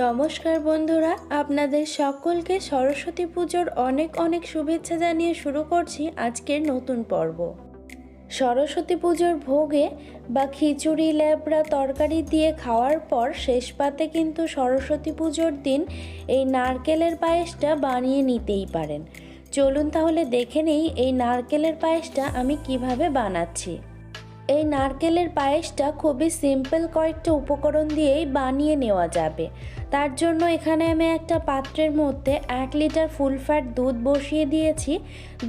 নমস্কার বন্ধুরা, আপনাদের সকলকে সরস্বতী পুজোর অনেক অনেক শুভেচ্ছা জানিয়ে শুরু করছি আজকের নতুন পর্ব। সরস্বতী পুজোর ভোগে বা খিচুড়ি ল্যাবড়া তরকারি দিয়ে খাওয়ার পর শেষ পাতে কিন্তু সরস্বতী পুজোর দিন এই নারকেলের পায়েসটা বানিয়ে নিতেই পারেন। চলুন তাহলে দেখে নেই এই নারকেলের পায়েসটা আমি কিভাবে বানাচ্ছি। এই নারকেলের পায়েসটা খুবই সিম্পল কয়েকটা উপকরণ দিয়েই বানিয়ে নেওয়া যাবে। তার জন্য এখানে আমি একটা পাত্রের মধ্যে 1 লিটার ফুল ফ্যাট দুধ বসিয়ে দিয়েছি।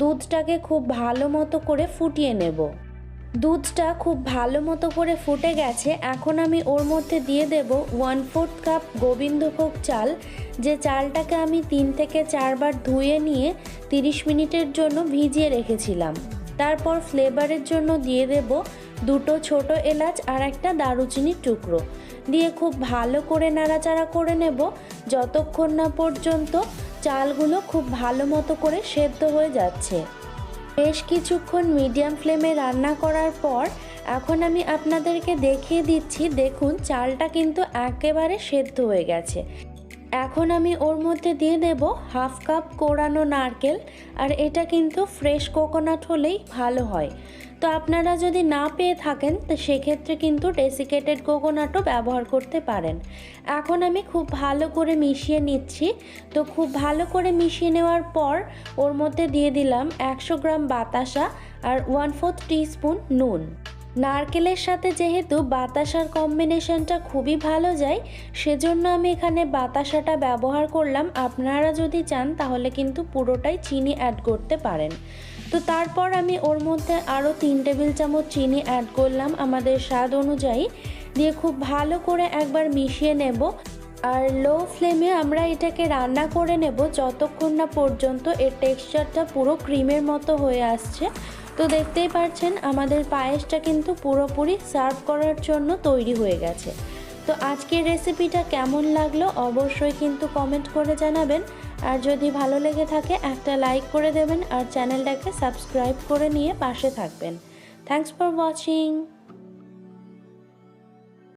দুধটাকে খুব ভালো মতো করে ফুটিয়ে নেব। দুধটা খুব ভালো মতো করে ফুটে গেছে। এখন আমি ওর মধ্যে দিয়ে দেব 1/4 কাপ গোবিন্দভোগ চাল, যে চালটাকে আমি 3 থেকে 4 বার ধুয়ে নিয়ে 30 মিনিটের জন্য ভিজিয়ে রেখেছিলাম। তারপর ফ্লেভারের জন্য দিয়ে দেব 2টো ছোট এলাচ আর একটা দারুচিনির টুকরো দিয়ে খুব ভালো করে নাড়াচাড়া করে নেব যতক্ষণ না পর্যন্ত চালগুলো খুব ভালো মতো করে সেদ্ধ হয়ে যাচ্ছে। বেশ কিছুক্ষণ মিডিয়াম ফ্লেমে রান্না করার পর এখন আমি আপনাদেরকে দেখিয়ে দিচ্ছি। দেখুন চালটা কিন্তু একেবারে সেদ্ধ হয়ে গেছে। এখন আমি ওর মধ্যে দিয়ে দেব 1/2 কাপ কোড়ানো নারকেল, আর এটা কিন্তু ফ্রেশ কোকোনাট হলেই ভালো হয়। তো আপনারা যদি না পেয়ে থাকেন তো সেক্ষেত্রে কিন্তু ডেসিকেটেড কোকোনাটও ব্যবহার করতে পারেন। এখন আমি খুব ভালো করে মিশিয়ে নিচ্ছি। তো খুব ভালো করে মিশিয়ে নেওয়ার পর ওর মধ্যে দিয়ে দিলাম 100 গ্রাম বাতাসা আর 1/4 টিস্পুন নুন। নারকেলের সাথে যেহেতু বাতাসার কম্বিনেশনটা খুবই ভালো যায়, সেজন্য আমি এখানে বাতাসাটা ব্যবহার করলাম। আপনারা যদি চান তাহলে কিন্তু পুরোটাই চিনি অ্যাড করতে পারেন। তো তারপর আমি ওর মধ্যে আরও 3 টেবিল চামচ চিনি অ্যাড করলাম আমাদের স্বাদ অনুযায়ী, দিয়ে খুব ভালো করে একবার মিশিয়ে নেব। আর লো ফ্লেমে আমরা এটাকে রান্না করে নেব যতক্ষণ না পর্যন্ত এর টেক্সচারটা পুরো ক্রিমের মতো হয়ে আসছে। তো দেখতেই পাচ্ছেন আমাদের পায়েসটা কিন্তু পুরোপুরি সার্ভ করার জন্য তৈরি হয়ে গেছে। তো আজকের রেসিপিটা কেমন লাগলো অবশ্যই কিন্তু কমেন্ট করে জানাবেন। আর যদি ভালো লেগে থাকে একটা লাইক করে দেবেন আর চ্যানেলটাকে সাবস্ক্রাইব করে নিয়ে পাশে থাকবেন। Thanks for watching.